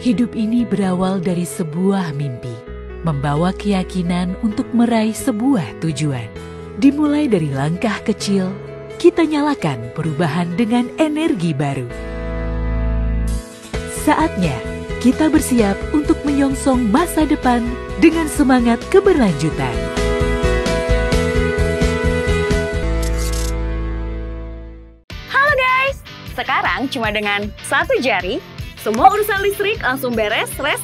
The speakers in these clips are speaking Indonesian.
Hidup ini berawal dari sebuah mimpi, membawa keyakinan untuk meraih sebuah tujuan. Dimulai dari langkah kecil, kita nyalakan perubahan dengan energi baru. Saatnya kita bersiap untuk menyongsong masa depan dengan semangat keberlanjutan. Halo guys, sekarang cuma dengan satu jari, semua urusan listrik langsung beres, res.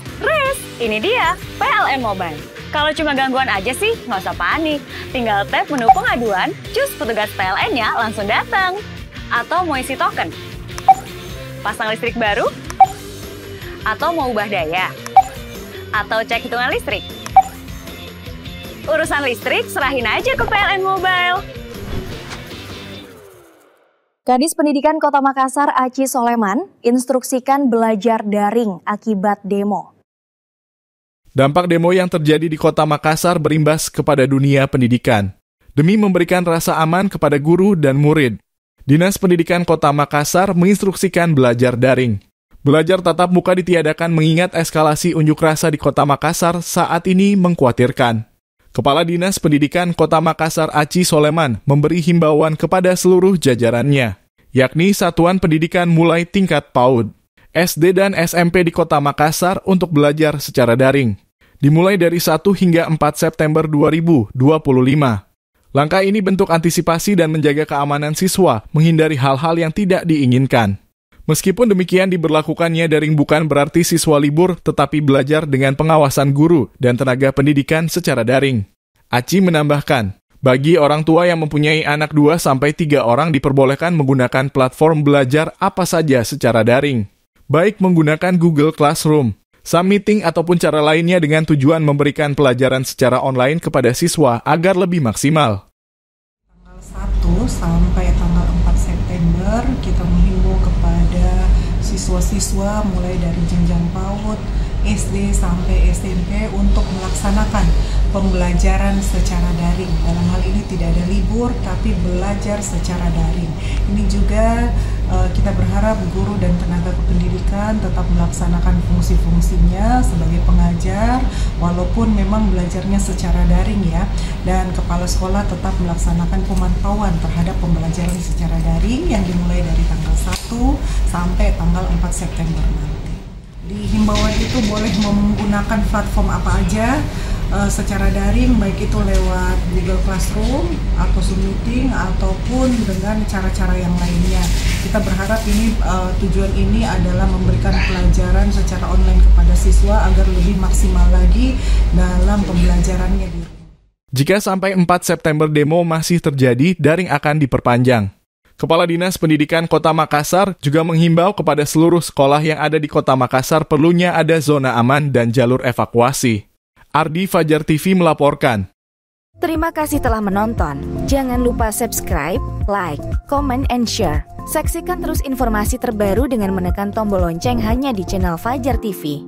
Ini dia, PLN Mobile. Kalau cuma gangguan aja sih, nggak usah panik. Tinggal tap menu pengaduan, cus petugas PLN-nya langsung datang. Atau mau isi token, pasang listrik baru, atau mau ubah daya, atau cek hitungan listrik. Urusan listrik serahin aja ke PLN Mobile. Kadis Pendidikan Kota Makassar Aci Soleman instruksikan belajar daring akibat demo. Dampak demo yang terjadi di Kota Makassar berimbas kepada dunia pendidikan. Demi memberikan rasa aman kepada guru dan murid, Dinas Pendidikan Kota Makassar menginstruksikan belajar daring. Belajar tatap muka ditiadakan mengingat eskalasi unjuk rasa di Kota Makassar saat ini mengkhawatirkan. Kepala Dinas Pendidikan Kota Makassar Aci Soleman memberi himbauan kepada seluruh jajarannya, yakni satuan pendidikan mulai tingkat PAUD, SD dan SMP di Kota Makassar untuk belajar secara daring, dimulai dari 1 hingga 4 September 2025. Langkah ini bentuk antisipasi dan menjaga keamanan siswa, menghindari hal-hal yang tidak diinginkan. Meskipun demikian, diberlakukannya daring bukan berarti siswa libur, tetapi belajar dengan pengawasan guru dan tenaga pendidikan secara daring. Aci menambahkan, bagi orang tua yang mempunyai anak 2-3 orang diperbolehkan menggunakan platform belajar apa saja secara daring, baik menggunakan Google Classroom, Submeeting ataupun cara lainnya dengan tujuan memberikan pelajaran secara online kepada siswa agar lebih maksimal. Tanggal 1 sampai tanggal 4 September kita menghimbau kepada siswa-siswa mulai dari jenjang PAUD, SD sampai SMP untuk melaksanakan pembelajaran secara daring. Dalam hal ini tidak ada libur, tapi belajar secara daring. Ini juga kita berharap guru dan tenaga kependidikan tetap melaksanakan fungsi-fungsinya sebagai pengajar, walaupun memang belajarnya secara daring ya. Dan kepala sekolah tetap melaksanakan pemantauan terhadap pembelajaran secara daring yang dimulai dari tanggal 1 sampai tanggal 4 September nanti. Di himbauan itu boleh menggunakan platform apa aja secara daring, baik itu lewat Google Classroom atau Submeeting ataupun dengan cara-cara yang lainnya. Kita berharap ini tujuan ini adalah memberikan pelajaran secara online kepada siswa agar lebih maksimal lagi dalam pembelajarannya di rumah. Jika sampai 4 September demo masih terjadi, daring akan diperpanjang. Kepala Dinas Pendidikan Kota Makassar juga menghimbau kepada seluruh sekolah yang ada di Kota Makassar perlunya ada zona aman dan jalur evakuasi. Ardi, Fajar TV melaporkan. Terima kasih telah menonton. Jangan lupa subscribe, like, comment, and share. Saksikan terus informasi terbaru dengan menekan tombol lonceng hanya di channel Fajar TV.